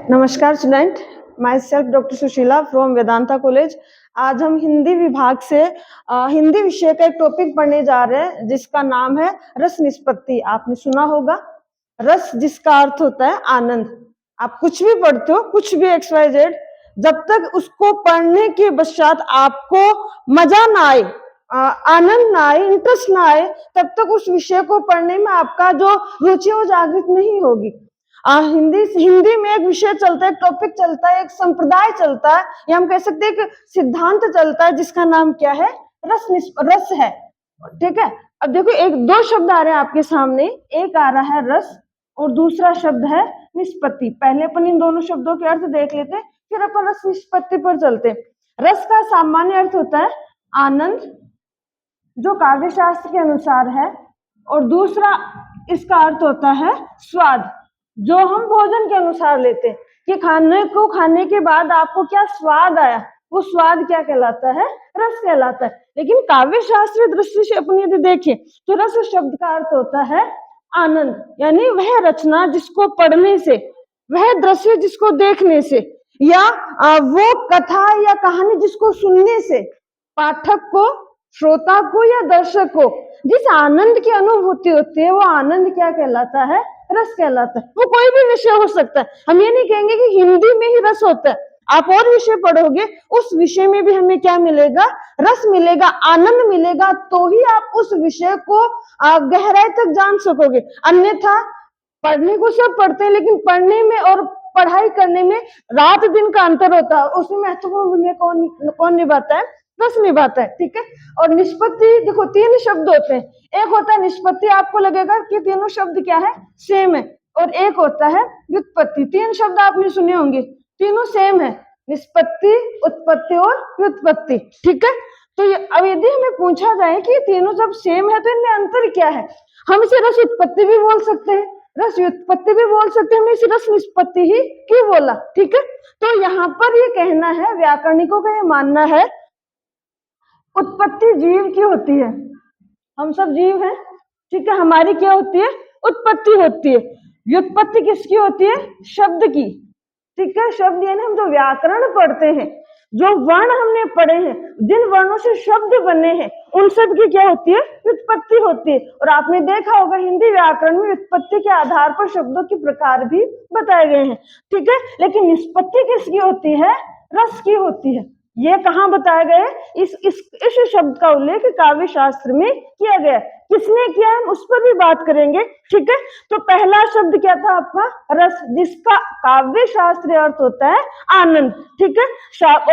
नमस्कार student, my self doctor Sushila from Vedanta college. आज हम हिंदी विभाग से हिंदी विषय का एक टॉपिक पढ़ने जा रहे हैं जिसका नाम है रस निष्पत्ति। आपने सुना होगा रस, जिसका अर्थ होता है आनंद। आप कुछ भी पढ़ते हो, कुछ भी XYZ, जब तक उसको पढ़ने के पश्चात आपको मजा ना आए, आनंद ना आए, इंटरेस्ट ना आए, तब तक उस विषय को पढ़ने में आपका जो रुचि वो जागृत नहीं होगी। हिंदी में एक विषय चलता है, एक टॉपिक चलता है, एक संप्रदाय चलता है, या हम कह सकते हैं एक सिद्धांत चलता है जिसका नाम क्या है? रस है। ठीक है, अब देखो एक दो शब्द आ रहे हैं आपके सामने, एक आ रहा है रस और दूसरा शब्द है निष्पत्ति। पहले अपन इन दोनों शब्दों के अर्थ देख लेते हैं, फिर अपन रस निष्पत्ति पर चलते हैं। रस का सामान्य अर्थ होता है आनंद, जो काव्य शास्त्र के अनुसार है, और दूसरा इसका अर्थ होता है स्वाद, जो हम भोजन के अनुसार लेते हैं कि खाने को खाने के बाद आपको क्या स्वाद आया, वो स्वाद क्या कहलाता है? रस कहलाता है। लेकिन काव्य शास्त्रीय दृष्टि से अपन यदि देखें तो रस शब्द का अर्थ होता है आनंद, यानी वह रचना जिसको पढ़ने से, वह दृश्य जिसको देखने से, या वो कथा या कहानी जिसको सुनने से पाठक को, श्रोता को या दर्शक को जिस आनंद की अनुभूति होती है, वो आनंद क्या कहलाता है? रस कहलाता है। वो कोई भी विषय हो सकता है। हम ये नहीं कहेंगे कि हिंदी में ही रस होता है, आप और विषय पढ़ोगे, उस विषय में भी हमें क्या मिलेगा? रस मिलेगा, आनंद मिलेगा, तो ही आप उस विषय को गहराई तक जान सकोगे। अन्यथा पढ़ने को सब पढ़ते हैं, लेकिन पढ़ने में और पढ़ाई करने में रात दिन का अंतर होता है। उसमें महत्वपूर्ण भूमिका कौन निभाता है? रस निभाता है। ठीक है, और निष्पत्ति देखो, तीन शब्द होते हैं। एक होता है निष्पत्ति, आपको लगेगा कि तीनों शब्द क्या है? सेम है। और एक होता है व्युत्पत्ति। तीन शब्द आपने सुने होंगे, तीनों सेम है, निष्पत्ति, उत्पत्ति और व्युत्पत्ति। ठीक है, तो अब यदि हमें पूछा जाए कि तीनों जब सेम है तो इनमें अंतर क्या है, हम इसे रस उत्पत्ति भी बोल सकते हैं, रस व्युत्पत्ति भी बोल सकते हैं, हमने इसे रस निष्पत्ति ही क्यों बोला? ठीक है, तो यहाँ पर ये कहना है, व्याकरणिकों का ये मानना है, उत्पत्ति जीव की होती है, हम सब जीव हैं। ठीक है, हमारी क्या होती है? उत्पत्ति होती है। व्युत्पत्ति किसकी होती है? शब्द की। ठीक है, शब्द यानी हम जो व्याकरण पढ़ते हैं, जो वर्ण हमने पढ़े हैं, जिन वर्णों से शब्द बने हैं, उन सब की क्या होती है? व्युत्पत्ति होती है। और आपने देखा होगा हिंदी व्याकरण में व्युत्पत्ति के आधार पर शब्दों के प्रकार भी बताए गए हैं। ठीक है, लेकिन निष्पत्ति किसकी होती है? रस की होती है। ये कहाँ बताया गया? इस शब्द का उल्लेख काव्य शास्त्र में किया गया। किसने किया है उस पर भी बात करेंगे। ठीक है, तो पहला शब्द क्या था आपका? रस, जिसका काव्य शास्त्रीय अर्थ होता है आनंद। ठीक है,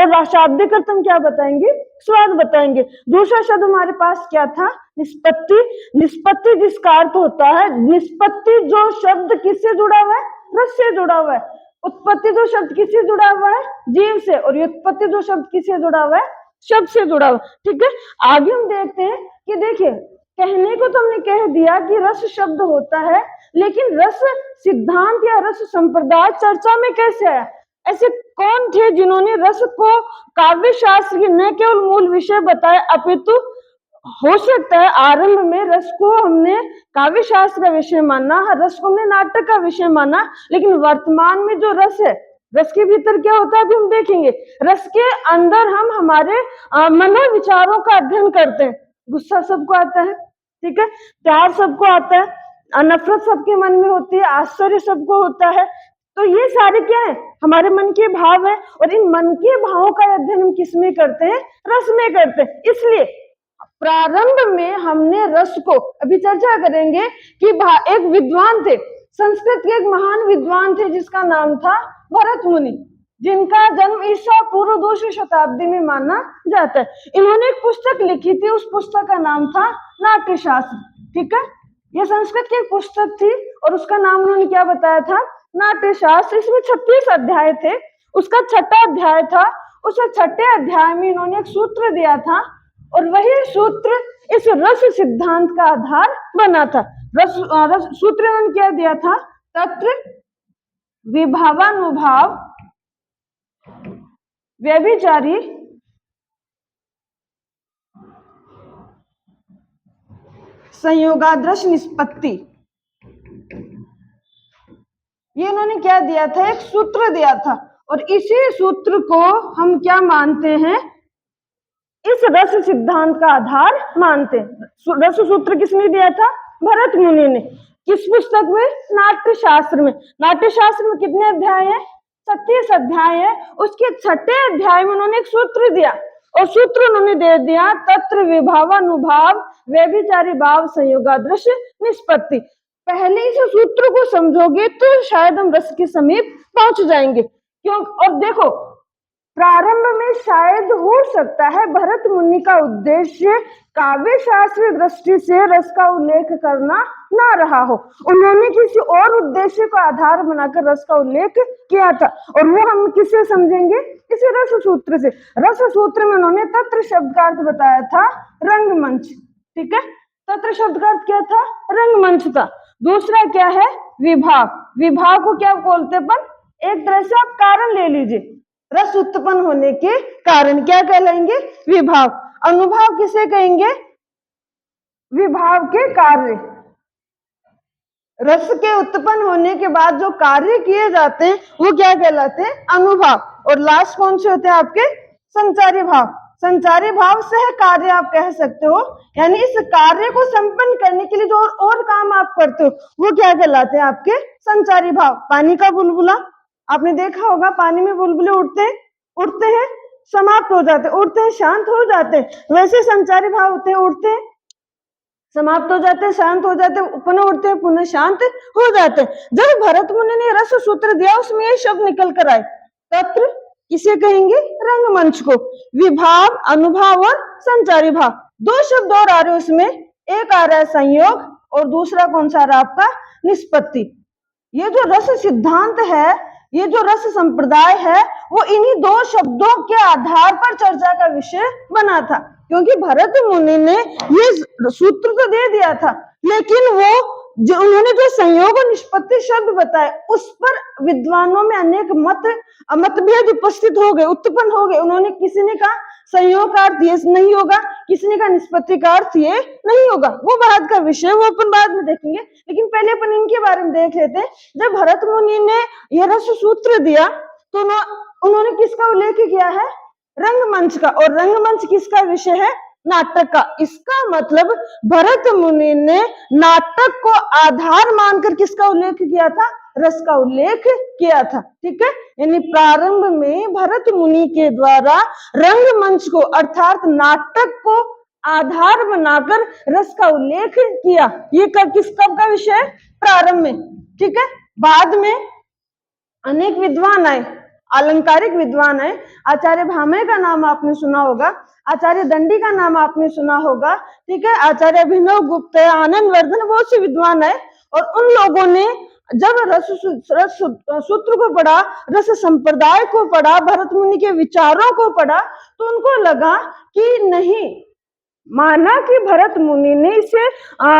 और शाब्दिक अर्थ हम क्या बताएंगे? स्वाद बताएंगे। दूसरा शब्द हमारे पास क्या था? निष्पत्ति। निष्पत्ति जिसका अर्थ होता है, निष्पत्ति जो शब्द किससे जुड़ा हुआ है? रस से जुड़ा हुआ है। उत्पत्ति जो शब्द किससे जुड़ा हुआ है? जीव से। और व्युत्पत्ति जो शब्द किससे जुड़ा हुआ है? शब्द से जुड़ा हुआ। ठीक है, आगे हम देखते हैं कि देखिए, कहने को तो हमने कह दिया कि रस शब्द होता है, लेकिन रस सिद्धांत या रस संप्रदाय चर्चा में कैसे आया? ऐसे कौन थे जिन्होंने रस को काव्य शास्त्र की न केवल मूल विषय बताया, अपितु हो सकता है आरंभ में रस को हमने काव्य शास्त्र का विषय माना, रस को हमने नाटक का विषय माना, लेकिन वर्तमान में जो रस है, रस के भीतर क्या होता है अभी हम देखेंगे। रस के अंदर हम हमारे मनोविचारों का अध्ययन करते हैं। गुस्सा सबको आता है, ठीक है, प्यार सबको आता है, नफरत सबके मन में होती है, आश्चर्य सबको होता है। तो ये सारे क्या है? हमारे मन के भाव है, और इन मन के भावों का अध्ययन हम किस में करते हैं? रस में करते हैं। इसलिए प्रारंभ में हमने रस को, अभी चर्चा करेंगे कि एक विद्वान थे, संस्कृत के एक महान विद्वान थे जिसका नाम था भरत मुनि, जिनका जन्म ईसा पूर्व 2वीं शताब्दी में माना जाता है। इन्होंने एक पुस्तक लिखी थी, उस पुस्तक का नाम था नाट्यशास्त्र। ठीक है, यह संस्कृत की एक पुस्तक थी और उसका नाम उन्होंने क्या बताया था? नाट्यशास्त्र। इसमें 36 अध्याय थे, उसका छठा अध्याय था। उस छठे अध्याय में इन्होंने एक सूत्र दिया था, और वही सूत्र इस रस सिद्धांत का आधार बना था। रस सूत्र उन्होंने क्या दिया था? तत्र विभावानुभाव व्यभिचारी संयोगादृश निष्पत्ति। ये उन्होंने क्या दिया था, एक सूत्र दिया था, और इसी सूत्र को हम क्या मानते हैं, इस रस सिद्धांत का आधार मानते हैं। रस सूत्र किसने दिया था, भरत मुनि ने। किस पुस्तक में, नाट्य शास्त्र में। नाट्य शास्त्र में कितने अध्याय है, 36 अध्याय है। उसके 6ठे अध्याय में उन्होंने एक सूत्र दिया, और सूत्र उन्होंने दे दिया, तत्र विभावानुभाव व्यभिचारी भाव संयोगादृश निष्पत्ति। पहले इस सूत्र को समझोगे तो शायद हम रस के समीप पहुंच जाएंगे। क्यों, और देखो प्रारंभ में शायद हो सकता है भरत मुनि का उद्देश्य काव्य शास्त्रीय दृष्टि से रस का उल्लेख करना ना रहा हो, उन्होंने किसी और उद्देश्य को आधार बनाकर रस का उल्लेख किया था, और वो हम किससे समझेंगे, इसी रस सूत्र से। रस सूत्र में उन्होंने तत्र शब्द का अर्थ बताया था रंगमंच, ठीक है। तत्र शब्द का अर्थ क्या था, रंगमंच था। दूसरा क्या है, विभाग। विभाग को क्या बोलते हैं, एक तरह से आप कारण ले लीजिए, रस उत्पन्न होने के कारण क्या कहलाएंगे, विभाग। अनुभाव किसे कहेंगे, विभाव के कार्य। रस के उत्पन्न होने के बाद जो कार्य किए जाते हैं वो क्या कहलाते हैं, अनुभाव। और लास्ट कौन से होते हैं आपके, संचारी भाव। संचारी भाव सह कार्य आप कह सकते हो, यानी इस कार्य को संपन्न करने के लिए जो और काम आप करते हो वो क्या कहलाते हैं आपके, संचारी भाव। पानी का बुलबुला आपने देखा होगा, पानी में बुलबुले उठते हैं समाप्त हो जाते, उठते हैं शांत हो जाते, वैसे संचारी भाव होते हैं, उठते हैं समाप्त हो जाते हैं, शांत हो जाते हैं, पुनः उठते हैं, पुनः शांत हो जाते हैं। जब भरत मुनि ने रस सूत्र दिया उसमें ये शब्द निकल कर आए, तत्र किसे कहेंगे, रंगमंच को। विभाव, अनुभाव और संचारी भाव, दो शब्द और आ रहे उसमें, एक आ रहा है संयोग और दूसरा कौन सा आ रहा है आपका, निष्पत्ति। ये जो रस सिद्धांत है, ये जो रस संप्रदाय है, वो इन्हीं दो शब्दों के आधार पर चर्चा का विषय बना था। क्योंकि भरत मुनि ने ये सूत्र तो दे दिया था, लेकिन वो जो उन्होंने जो संयोग और निष्पत्ति शब्द बताए उस पर विद्वानों में अनेक मतभेद उपस्थित हो गए, उत्पन्न हो गए। उन्होंने, किसी ने कहा संयोग का अर्थ ये नहीं होगा, किसी ने कहा निष्पत्ति का अर्थ ये नहीं होगा, वो बाद का विषय, वो अपन बाद में देखेंगे। लेकिन पहले अपन इनके बारे में देख लेते हैं। जब भरत मुनि ने यह रस सूत्र दिया तो उन्होंने किसका उल्लेख किया है, रंगमंच का। और रंगमंच किसका विषय है, नाटक का। इसका मतलब भरत मुनि ने नाटक को आधार मानकर किसका उल्लेख किया था, रस का उल्लेख किया था, ठीक है। यानी प्रारंभ में भरत मुनि के द्वारा रंगमंच को अर्थात नाटक को आधार बनाकर रस का उल्लेख किया। ये कब का विषय है, प्रारंभ में, ठीक है। बाद में अनेक विद्वान आए, अलंकारिक विद्वान है। आचार्य भामह का नाम आपने सुना होगा, आचार्य दंडी का नाम आपने सुना होगा, ठीक है। आचार्य अभिनव गुप्त, आनंद वर्धन, बहुत से विद्वान है। और उन लोगों ने जब रस सूत्र को पढ़ा, रस संप्रदाय को पढ़ा, भरत मुनि के विचारों को पढ़ा, तो उनको लगा कि नहीं, माना कि भरत मुनि ने इसे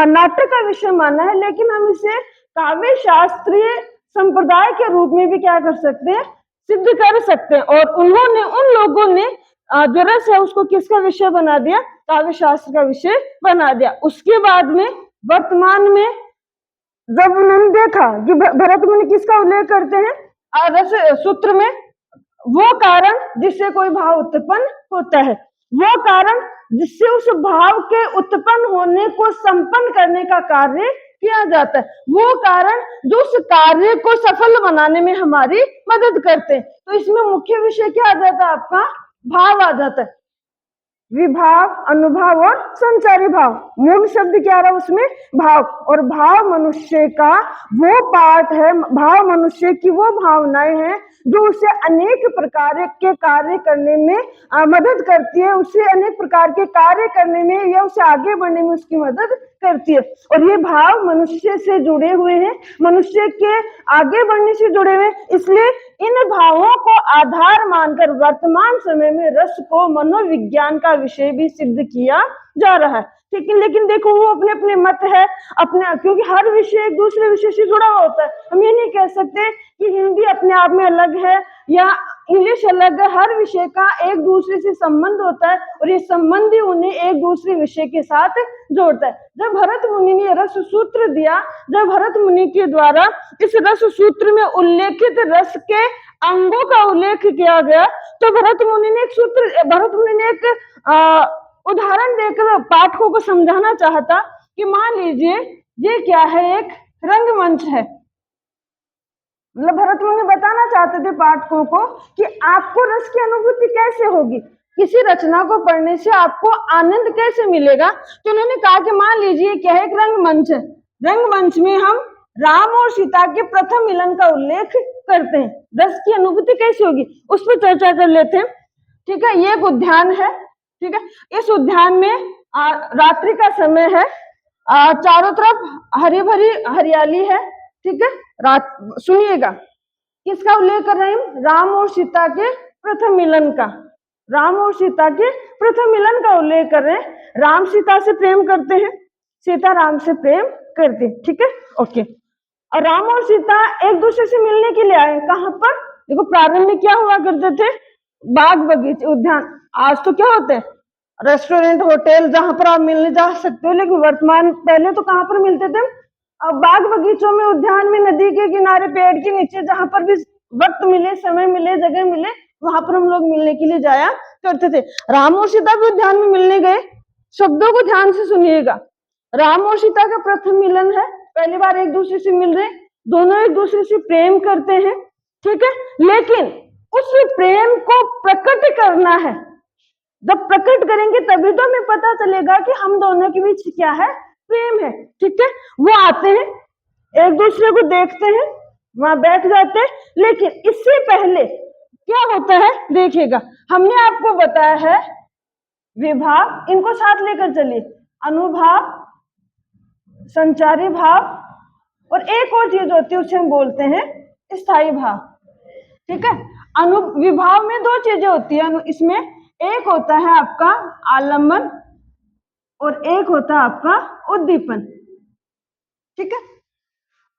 नाटक का विषय माना है, लेकिन हम इसे काव्य शास्त्रीय संप्रदाय के रूप में भी क्या कर सकते हैं, सिद्ध कर सकते हैं। और उन्होंने, उन लोगों ने जो रस है उसको किसका विषय बना दिया, काव्य शास्त्र का विषय बना दिया। उसके बाद में वर्तमान में जब उन्होंने देखा कि भरत मुनि किसका उल्लेख करते हैं रस सूत्र में, वो कारण जिससे कोई भाव उत्पन्न होता है, वो कारण जिससे उस भाव के उत्पन्न होने को संपन्न करने का कार्य किया जाता है, वो कारण जो उस कार्य को सफल बनाने में हमारी मदद करते हैं। तो इसमें मुख्य विषय क्या आ जाता है आपका, भाव आ जाता है। विभाव, अनुभाव और संचारी भाव, मूल शब्द क्या रहा उसमें, भाव। और भाव मनुष्य का वो पार्ट है, भाव मनुष्य की वो भावनाएं हैं जो उसे अनेक प्रकार के कार्य करने में मदद करती है, उसे अनेक प्रकार के कार्य करने में या उसे आगे बढ़ने में उसकी मदद करती है। और ये भाव मनुष्य से जुड़े हुए हैं, मनुष्य के आगे बढ़ने से जुड़े हुए, इसलिए इन भावों को आधार मानकर वर्तमान समय में रस को मनोविज्ञान का विषय भी सिद्ध किया जा रहा है, ठीक है। लेकिन देखो वो अपने अपने मत है, अपने, क्योंकि हर विषय एक दूसरे विषय से जुड़ा होता है। हम ये नहीं कह सकते कि हिंदी अपने आप में अलग है या इंग्लिश अलग है, हर विषय का एक दूसरे से संबंध होता है और ये संबंध ही उन्हें एक दूसरे विषय के साथ जोड़ता है। जब भरत मुनि ने रस सूत्र दिया, जब भरत मुनि के द्वारा इस रस सूत्र में उल्लेखित रस के अंगों का उल्लेख किया गया, तो भरत मुनि ने एक उदाहरण देकर पाठकों को समझाना चाहता कि मान लीजिए ये क्या है, एक रंगमंच है। मतलब भरत मुनि बताना चाहते थे पाठकों को कि आपको रस की अनुभूति कैसे होगी, किसी रचना को पढ़ने से आपको आनंद कैसे मिलेगा। तो उन्होंने कहा कि मान लीजिए क्या है, एक रंगमंच है, रंगमंच में हम राम और सीता के प्रथम मिलन का उल्लेख करते हैं, रस की अनुभूति कैसी होगी उस पर चर्चा कर लेते हैं। ठीक है, ये एक उद्यान है। ठीक है, इस उद्यान में रात्रि का समय है, चारों तरफ हरी भरी हरियाली है। ठीक है, रात सुनिएगा, किसका उल्लेख कर रहे हैं, राम और सीता के प्रथम मिलन का, राम और सीता के प्रथम मिलन का उल्लेख कर रहे हैं। राम सीता से प्रेम करते हैं, सीता राम से प्रेम करती है। ठीक है, ओके। और राम और सीता एक दूसरे से मिलने के लिए आए, कहां पर, देखो प्रारंभ में क्या हुआ करते थे, बाग बगीचे उद्यान। आज तो क्या होते हैं, रेस्टोरेंट होटल जहां पर आप मिलने जा सकते हो, लेकिन वर्तमान पहले तो कहां पर मिलते थे, बाग बगीचों में, उद्यान में, नदी के किनारे, पेड़ के नीचे, जहां पर भी वक्त मिले, समय मिले, जगह मिले, वहां पर हम लोग मिलने के लिए जाया करते थे। राम और सीता भी उद्यान में मिलने गए। शब्दों को ध्यान से सुनिएगा, राम और सीता का प्रथम मिलन है, पहली बार एक दूसरे से मिल रहे, दोनों एक दूसरे से प्रेम करते हैं। ठीक है, लेकिन उस प्रेम को प्रकट करना है, जब प्रकट करेंगे तभी तो हमें पता चलेगा कि हम दोनों के बीच क्या है, प्रेम है। ठीक है, वो आते हैं, एक दूसरे को देखते हैं, वहां बैठ जाते हैं, लेकिन इससे पहले क्या होता है देखिएगा, हमने आपको बताया है विभाव, इनको साथ लेकर चलिए, अनुभाव, संचारी भाव और एक और चीज होती है उसे हम बोलते हैं स्थायी भाव। ठीक है, विभाव में दो चीजें होती है इसमें, एक होता है आपका आलम्बन और एक होता है आपका उद्दीपन। ठीक है,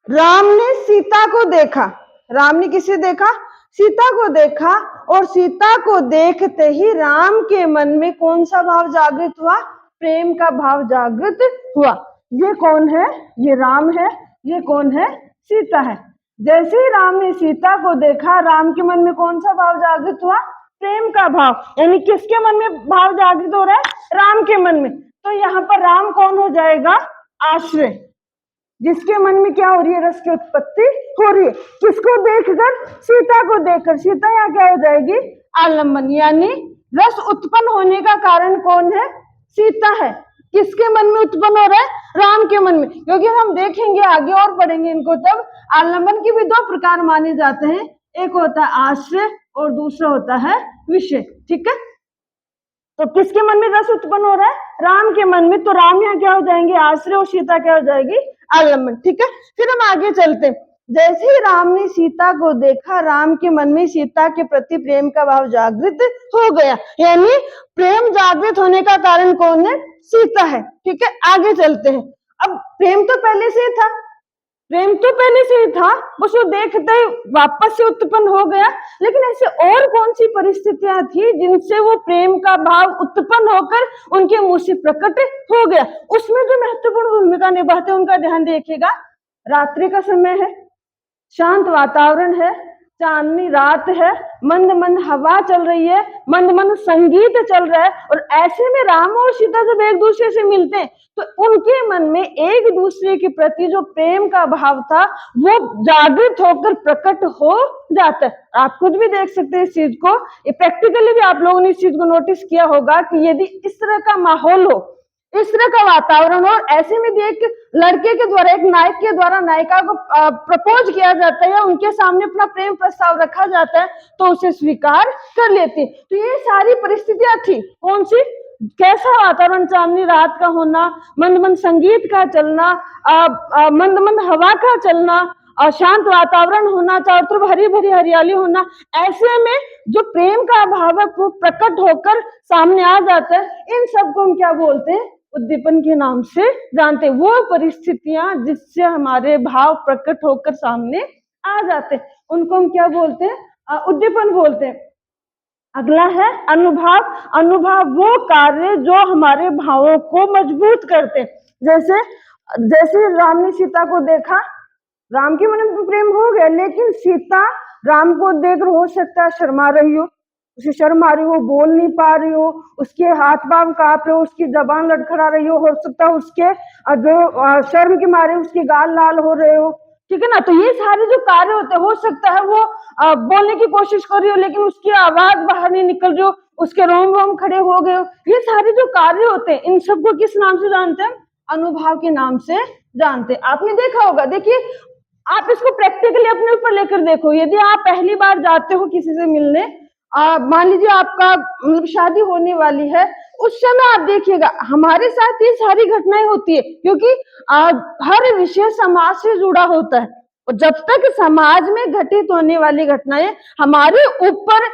राम ने सीता को देखा, राम ने किसे देखा, सीता को देखा, और सीता को देखते ही राम के मन में कौन सा भाव जागृत हुआ, प्रेम का भाव जागृत हुआ। ये कौन है, ये राम है, ये कौन है, सीता है। जैसे ही राम ने सीता को देखा, राम के मन में कौन सा भाव जागृत हुआ, प्रेम का भाव। यानी किसके मन में भाव जागृत हो रहा है, राम के मन में। तो यहाँ पर राम कौन हो जाएगा, आश्रय, जिसके मन में क्या हो रही है, रस की उत्पत्ति हो रही है। किसको देखकर, सीता को देखकर। सीता यहाँ क्या हो जाएगी, आलम्बन, यानी रस उत्पन्न होने का कारण कौन है, सीता है। किसके मन में उत्पन्न हो रहा है, राम के मन में। क्योंकि हम देखेंगे आगे और पढ़ेंगे इनको, तब आलम्बन के भी दो प्रकार माने जाते हैं, एक होता है आश्रय और दूसरा होता है विषय। ठीक है, तो किसके मन में रस उत्पन्न हो रहा है, राम के मन में। तो राम यहाँ क्या हो जाएंगे, आश्रय, और सीता क्या हो जाएगी, आलम्बन। ठीक है, फिर हम आगे चलते हैं। जैसे ही राम ने सीता को देखा, राम के मन में सीता के प्रति प्रेम का भाव जागृत हो गया, यानी प्रेम जागृत होने का कारण कौन है, सीता है। ठीक है, आगे चलते हैं। अब प्रेम तो पहले से था, प्रेम तो पहले से ही था, बस वो देखते ही वापस से उत्पन्न हो गया। लेकिन ऐसे और कौन सी परिस्थितियां थी जिनसे वो प्रेम का भाव उत्पन्न होकर उनके मुंह से प्रकट हो गया, उसमें जो महत्वपूर्ण भूमिका निभाते हैं उनका ध्यान देखिएगा। रात्रि का समय है, शांत वातावरण है, चांदनी रात है, मंद मंद हवा चल रही है, मंद मंद संगीत चल रहा है, और ऐसे में राम और सीता जब एक दूसरे से मिलते हैं तो उनके मन में एक दूसरे के प्रति जो प्रेम का भाव था वो जागृत होकर प्रकट हो जाता है। आप खुद भी देख सकते हैं इस चीज को, ये प्रैक्टिकली भी आप लोगों ने इस चीज को नोटिस किया होगा कि यदि इस तरह का माहौल हो, इस तरह का वातावरण हो, ऐसे में भी एक लड़के के द्वारा, एक नायक के द्वारा नायिका को प्रपोज किया जाता है या उनके सामने अपना प्रेम प्रस्ताव रखा जाता है, तो उसे स्वीकार कर लेती है। तो ये सारी परिस्थितियां थी, कौन सी, कैसा वातावरण, चांदनी रात का होना, मंद मंद संगीत का चलना, मंद मंद हवा का चलना, शांत वातावरण होना, चारों तरफ हरी भरी हरियाली होना। ऐसे में जो प्रेम का भाव है वो प्रकट होकर सामने आ जाता है। इन सबको हम क्या बोलते हैं, उद्दीपन के नाम से जानते हैं। वो परिस्थितियां जिससे हमारे भाव प्रकट होकर सामने आ जाते हैं, उनको हम क्या बोलते हैं, उद्दीपन बोलते हैं। अगला है अनुभाव। अनुभाव वो कार्य जो हमारे भावों को मजबूत करते हैं। जैसे जैसे राम ने सीता को देखा, राम के मन में प्रेम हो गया, लेकिन सीता राम को देखकर हो सकता है शर्मा रही हो, उसे शर्म आ रही हो, बोल नहीं पा रही हो, उसके हाथ पांव कांप रहे हो, उसकी जबान लड़खड़ा रही हो सकता है उसके जो शर्म के मारे उसके गाल लाल हो रहे हो, ठीक है ना। तो ये सारे जो कार्य होते हैं, हो सकता है वो बोलने की कोशिश कर रही हो लेकिन उसकी आवाज बाहर नहीं निकल रही हो, उसके रोम रोम खड़े हो गए हो। ये सारे जो कार्य होते हैं, इन सबको किस नाम से जानते हैं? अनुभाव के नाम से जानते हैं। आपने देखा होगा, देखिए आप इसको प्रैक्टिकली अपने ऊपर लेकर देखो। यदि आप पहली बार जाते हो किसी से मिलने, मान लीजिए आपका मतलब शादी होने वाली है, उस समय आप देखिएगा हमारे साथ ये सारी घटनाएं होती है, क्योंकि हर विषय समाज से जुड़ा होता है। और जब तक समाज में घटित होने वाली घटनाएं हमारे ऊपर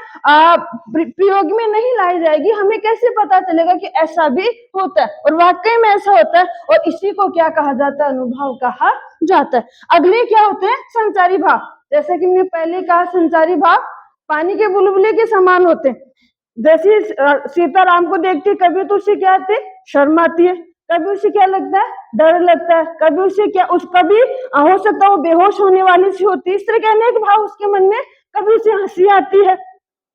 प्रयोग में नहीं लाई जाएगी, हमें कैसे पता चलेगा कि ऐसा भी होता है और वाकई में ऐसा होता है। और इसी को क्या कहा जाता है? अनुभव कहा जाता है। अगले क्या होते हैं? संचारी भाव। जैसे कि मैंने पहले कहा, संचारी भाव पानी के बुलबुले के समान होते हैं। जैसे सीता राम को देखती, कभी तो उसे क्या आती? शर्म आती है, कभी उसे क्या लगता है? डर लगता है, कभी उसे क्या कभी हो सकता है वो बेहोश होने वाली सी होती है। इस तरह के अनेक भाव उसके मन में, कभी उसे हंसी आती है,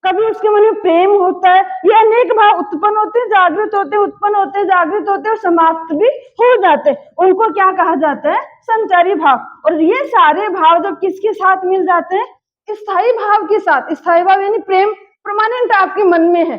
कभी उसके मन में प्रेम होता है। ये अनेक भाव उत्पन्न होते हैं, जागृत होते हैं, उत्पन्न होते हैं, जागृत होते हैं और समाप्त भी हो जाते हैं। उनको क्या कहा जाता है? संचारी भाव। और ये सारे भाव जब किसके साथ मिल जाते हैं? स्थायी भाव के साथ। स्थायी भाव यानी प्रेम परमानेंट आपके मन में है।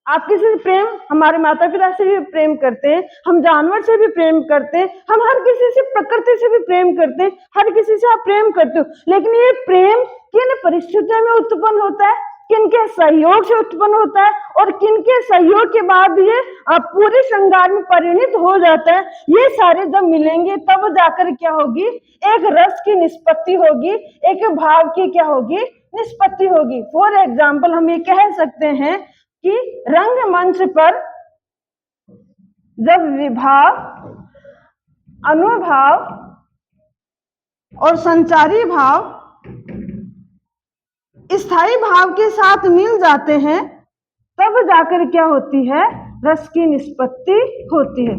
आप किसी से प्रेम, हमारे माता पिता से भी प्रेम करते हैं, हम जानवर से भी प्रेम करते हैं, हम हर किसी से, प्रकृति से भी प्रेम करते हैं, हर किसी से आप प्रेम करते हो। लेकिन ये प्रेम किन परिस्थितियों में उत्पन्न होता है? किनके सहयोग से उत्पन्न होता है और किनके सहयोग के बाद ये पूरे श्रृंगार में परिणित हो जाता है। ये सारे जब मिलेंगे तब जाकर क्या होगी? एक रस की निष्पत्ति होगी, एक भाव की क्या होगी? निष्पत्ति होगी। फॉर एग्जाम्पल हम ये कह सकते हैं कि रंगमंच पर जब विभाव, अनुभाव और संचारी भाव स्थायी भाव के साथ मिल जाते हैं, तब जाकर क्या होती है? रस की निष्पत्ति होती है।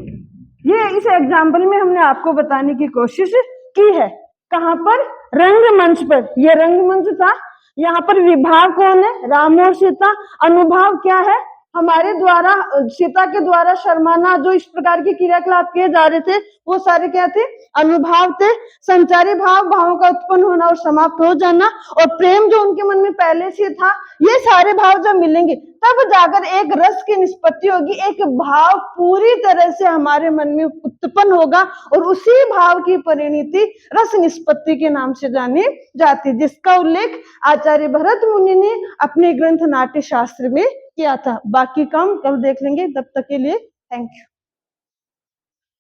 ये इस एग्जाम्पल में हमने आपको बताने की कोशिश की है। कहां पर? रंगमंच पर। ये रंगमंच था, यहाँ पर विभाव कौन है? राम और सीता। अनुभाव क्या है? हमारे द्वारा, सीता के द्वारा शर्माना, जो इस प्रकार के क्रियाकलाप किए जा रहे थे, वो सारे क्या थे? अनुभाव थे। संचारी भाव, भावों का उत्पन्न होना और समाप्त हो जाना, और प्रेम जो उनके मन में पहले से था। ये सारे भाव जब मिलेंगे तब जाकर एक रस की निष्पत्ति होगी, एक भाव पूरी तरह से हमारे मन में उत्पन्न होगा और उसी भाव की परिणति रस निष्पत्ति के नाम से जानी जाती, जिसका उल्लेख आचार्य भरत मुनि ने अपने ग्रंथ नाट्य शास्त्र में किया था। बाकी काम कल देख लेंगे, तब तक के लिए थैंक यू।